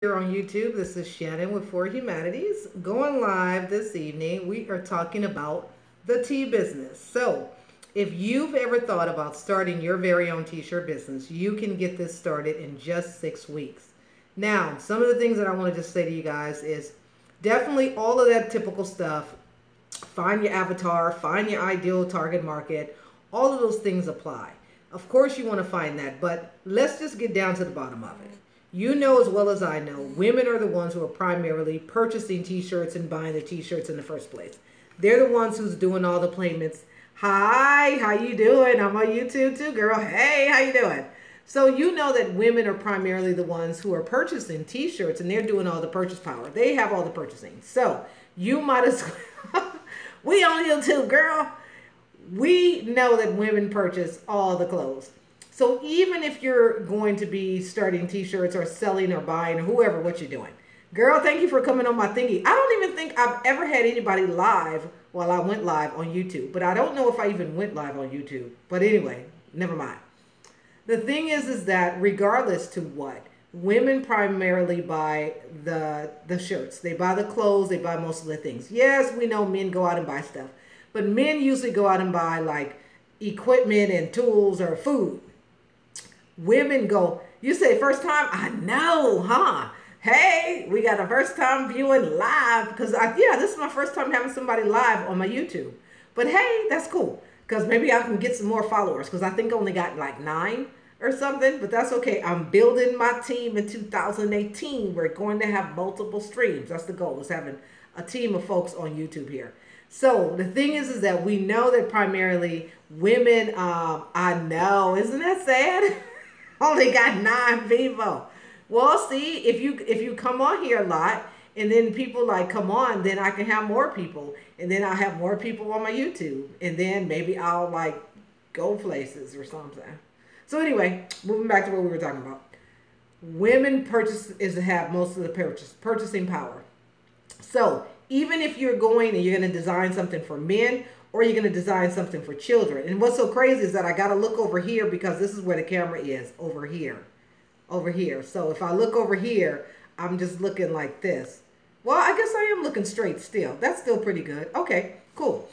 Here on YouTube. This is Shannon with For Humanities. Going live this evening, we are talking about the tea business. So, if you've ever thought about starting your very own t-shirt business, you can get this started in just 6 weeks. Now, some of the things that I want to just say to you guys is definitely all of that typical stuff. Find your avatar, find your ideal target market. All of those things apply. Of course, you want to find that, but let's just get down to the bottom of it. You know as well as I know, women are the ones who are primarily purchasing t-shirts and buying the t-shirts in the first place. They're the ones who's doing all the payments. Hi, how you doing? I'm on YouTube too, girl. Hey, how you doing? So you know that women are primarily the ones who are purchasing t-shirts and they're doing all the purchase power. They have all the purchasing. So you might as well. We on YouTube, girl. We know that women purchase all the clothes. So even if you're going to be starting t-shirts or selling or buying or whoever, what you're doing. Girl, thank you for coming on my thingy. I don't even think I've ever had anybody live while I went live on YouTube. But I don't know if I even went live on YouTube. But anyway, never mind. The thing is that regardless to what, women primarily buy the shirts. They buy the clothes. They buy most of the things. Yes, we know men go out and buy stuff. But men usually go out and buy like equipment and tools or food. Women go, you say first time? I know, huh? Hey, we got a first time viewing live because yeah, this is my first time having somebody live on my YouTube. But hey, that's cool because maybe I can get some more followers because I think I only got like 9 or something, but that's okay. I'm building my team in 2018. We're going to have multiple streams. That's the goal, is having a team of folks on YouTube here. So the thing is that we know that primarily women, I know, isn't that sad? Only got 9 people. Well, see, if you come on here a lot and then people like come on, then I can have more people. And then I'll have more people on my YouTube. And then maybe I'll like go places or something. So anyway, moving back to what we were talking about. Women purchase is to have most of the purchasing power. So even if you're going and you're going to design something for men or you're going to design something for children. And what's so crazy is that I got to look over here because this is where the camera is, over here. Over here. So if I look over here, I'm just looking like this. Well, I guess I am looking straight still. That's still pretty good. Okay, cool.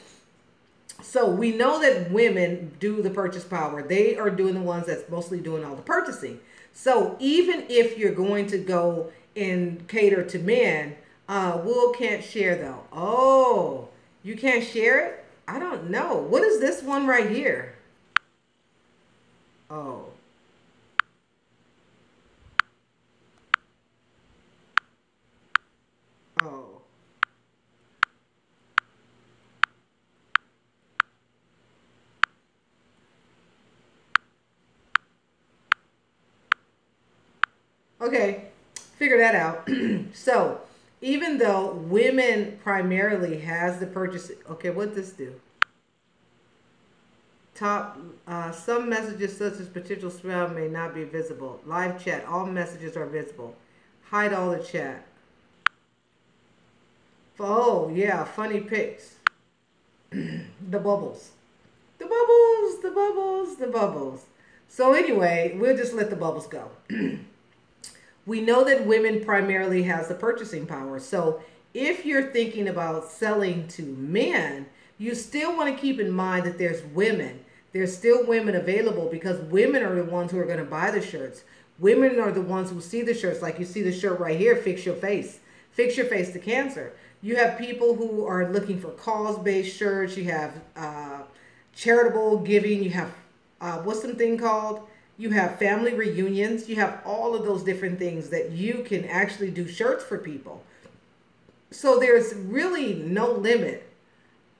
So we know that women do the purchase power. They are doing the ones that's mostly doing all the purchasing. So even if you're going to go and cater to men, Will can't share though. Oh, you can't share it? I don't know. What is this one right here? Oh. Oh. Okay. Figure that out. So, even though women primarily has the purchase, okay, what this do? Top, some messages such as potential spam may not be visible. Live chat, all messages are visible. Hide all the chat. Oh, yeah, funny pics. The bubbles. The bubbles, the bubbles, the bubbles. So anyway, we'll just let the bubbles go. We know that women primarily has the purchasing power. So if you're thinking about selling to men, you still want to keep in mind that there's women. There's still women available because women are the ones who are going to buy the shirts. Women are the ones who see the shirts. Like you see the shirt right here, Fix Your Face. Fix Your Face to Cancer. You have people who are looking for cause-based shirts. You have charitable giving. You have, what's something called? You have family reunions. You have all of those different things that you can actually do shirts for people. So there's really no limit.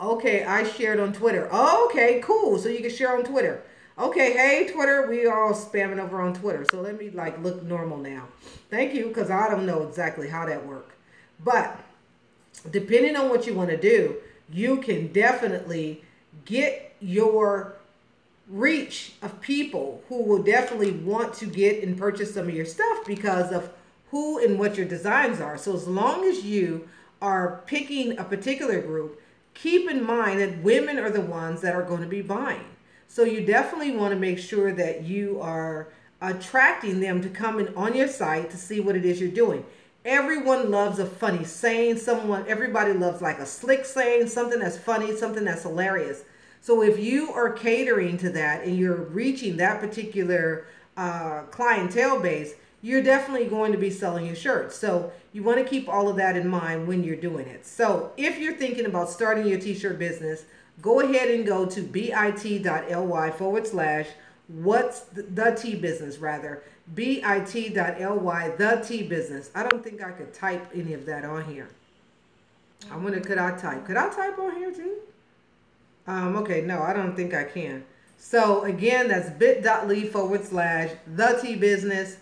Okay, I shared on Twitter. Oh, okay, cool. So you can share on Twitter. Okay, hey Twitter, we are all spamming over on Twitter. So let me like look normal now. Thank you, because I don't know exactly how that works. But depending on what you want to do, you can definitely get your reach of people who will definitely want to get and purchase some of your stuff because of who and what your designs are. So as long as you are picking a particular group, keep in mind that women are the ones that are going to be buying. So you definitely want to make sure that you are attracting them to come in on your site to see what it is you're doing. Everyone loves a funny saying. Everybody loves like a slick saying, something that's funny, something that's hilarious. So if you are catering to that and you're reaching that particular clientele base, you're definitely going to be selling your shirts. So you want to keep all of that in mind when you're doing it. So if you're thinking about starting your t-shirt business, go ahead and go to bit.ly/ what's the T business, rather bit.ly the T business. I don't think I could type any of that on here. Could I type on here too? Okay, no, I don't think I can. So again, that's bit.ly/ the T business,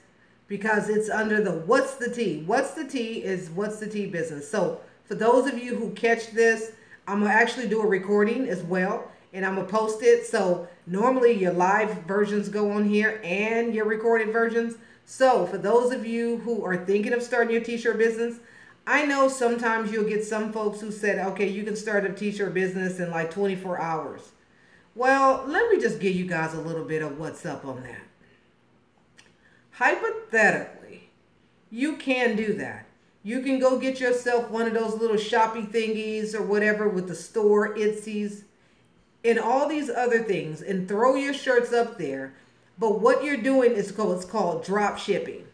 because it's under the what's the T. What's the T is what's the T business. So for those of you who catch this, I'm gonna actually do a recording as well, and I'm gonna post it. So normally your live versions go on here and your recorded versions. So for those of you who are thinking of starting your t-shirt business, I know sometimes you'll get some folks who said, okay, you can start a t-shirt business in like 24 hours. Well, let me just give you guys a little bit of what's up on that. Hypothetically, you can do that. You can go get yourself one of those little shopping thingies or whatever with the store, Etsy's, and all these other things, and throw your shirts up there. But what you're doing is called drop shipping.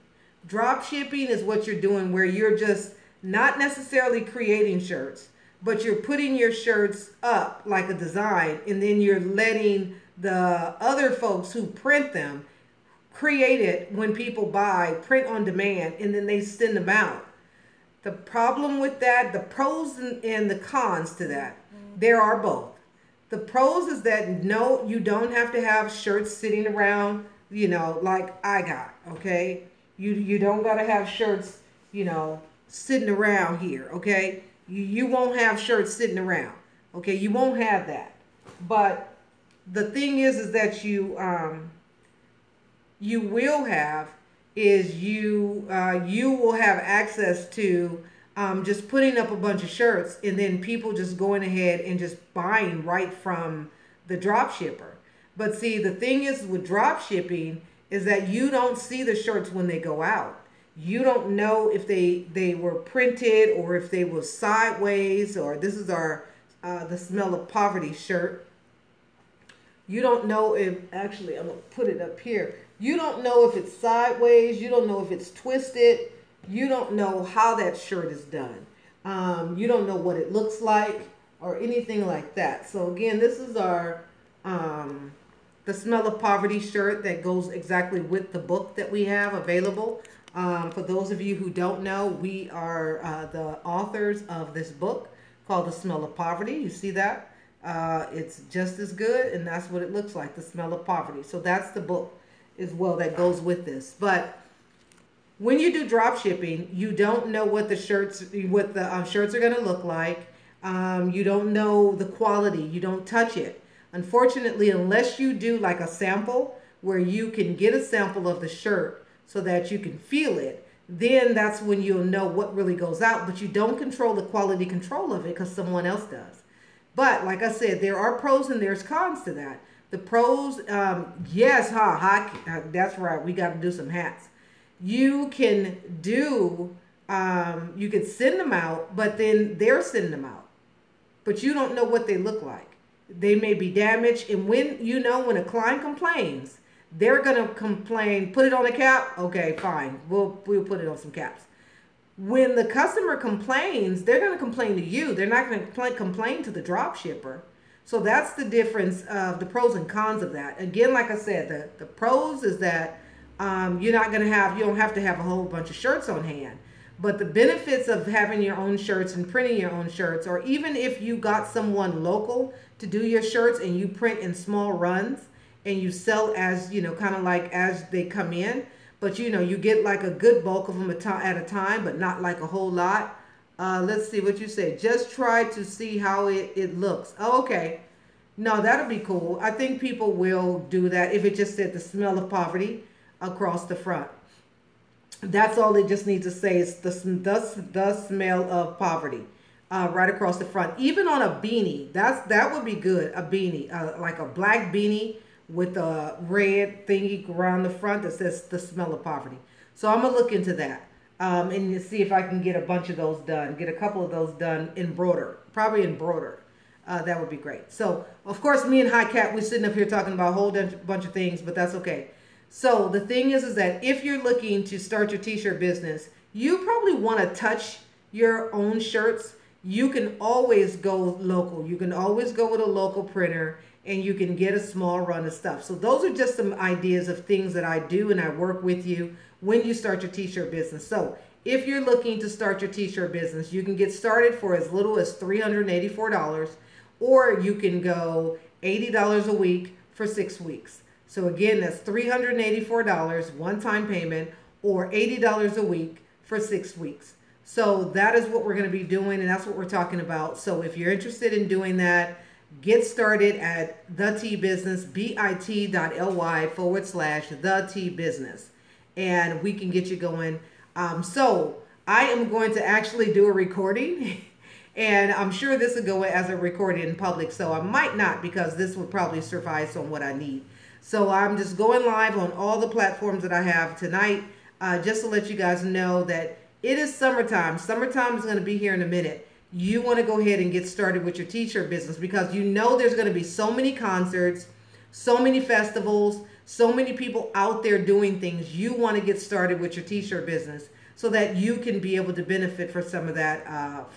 Drop shipping is what you're doing, where you're just not necessarily creating shirts, but you're putting your shirts up like a design, and then you're letting the other folks who print them create it when people buy, print on demand, and then they send them out. The problem with that, the pros and the cons to that, there are both. The pros is that no, you don't have to have shirts sitting around, like I got, okay? You don't got to have shirts, sitting around here, okay? You won't have shirts sitting around, okay? You won't have that. But the thing is that you will have is you will have access to just putting up a bunch of shirts, and then people just going ahead and just buying right from the drop shipper. But see, the thing is with drop shipping is that you don't see the shirts when they go out. You don't know if they were printed or if they were sideways, or this is our the Smell of Poverty shirt. You don't know if, actually, I'm going to put it up here. You don't know if it's sideways. You don't know if it's twisted. You don't know how that shirt is done. You don't know what it looks like or anything like that. So again, this is our the Smell of Poverty shirt that goes exactly with the book that we have available. For those of you who don't know, we are the authors of this book called The Smell of Poverty. You see that? It's just as good, and that's what it looks like, The Smell of Poverty. So that's the book as well that goes with this. But when you do drop shipping, you don't know what the shirts are going to look like. You don't know the quality. You don't touch it. Unfortunately, unless you do like a sample where you can get a sample of the shirt so that you can feel it, then that's when you'll know what really goes out. But you don't control the quality control of it because someone else does. But like I said, there are pros and there's cons to that. The pros, yes, that's right. We got to do some hats. You can do, you can send them out, but then they're sending them out. But you don't know what they look like. They may be damaged. And when a client complains, they're going to complain, put it on a cap. Okay, fine. We'll put it on some caps. When the customer complains, they're going to complain to you. They're not going to complain to the drop shipper. So that's the difference of the pros and cons of that. Again, like I said, the pros is that you don't have to have a whole bunch of shirts on hand. But the benefits of having your own shirts and printing your own shirts, or even if you got someone local to do your shirts and you print in small runs and you sell as, kind of like as they come in, but you get like a good bulk of them at a time, but not like a whole lot. Let's see what you say. Just try to see how it looks. Oh, okay. No, that'll be cool. I think people will do that if it just said The Smell of Poverty across the front. That's all it just needs to say is the Smell of Poverty right across the front. Even on a beanie, that would be good. A beanie, like a black beanie with a red thingy around the front that says The Smell of Poverty. So I'm going to look into that. And see if I can get a bunch of those done. Get a couple of those done in probably embroidered. That would be great. So, of course, me and High Cat, we're sitting up here talking about a whole bunch of things, but that's okay. So the thing is that if you're looking to start your t-shirt business, you probably want to touch your own shirts. You can always go local. You can always go with a local printer and you can get a small run of stuff. So those are just some ideas of things that I do and I work with you when you start your t-shirt business. So if you're looking to start your t-shirt business, you can get started for as little as $384, or you can go $80 a week for 6 weeks. So again, that's $384 one-time payment, or $80 a week for 6 weeks. So that is what we're going to be doing, and that's what we're talking about. So if you're interested in doing that, get started at The T Business, bit.ly/The T Business, and we can get you going. So I am going to actually do a recording, and I'm sure this will go as a recording in public. So I might not, because this would probably suffice on what I need. So I'm just going live on all the platforms that I have tonight, just to let you guys know that it is summertime. Summertime is going to be here in a minute. You want to go ahead and get started with your t-shirt business, because you know there's going to be so many concerts, so many festivals, so many people out there doing things. You want to get started with your t-shirt business so that you can be able to benefit from some of that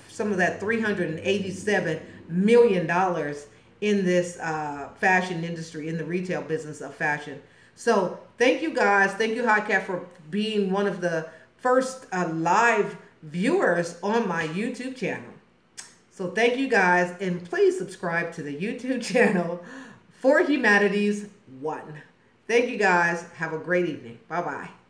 $387 million in this fashion industry, in the retail business of fashion. So thank you guys. Thank you, High Cat, for being one of the first live viewers on my YouTube channel. So thank you guys, and please subscribe to the YouTube channel For Humanities 1. Thank you guys. Have a great evening. Bye-bye.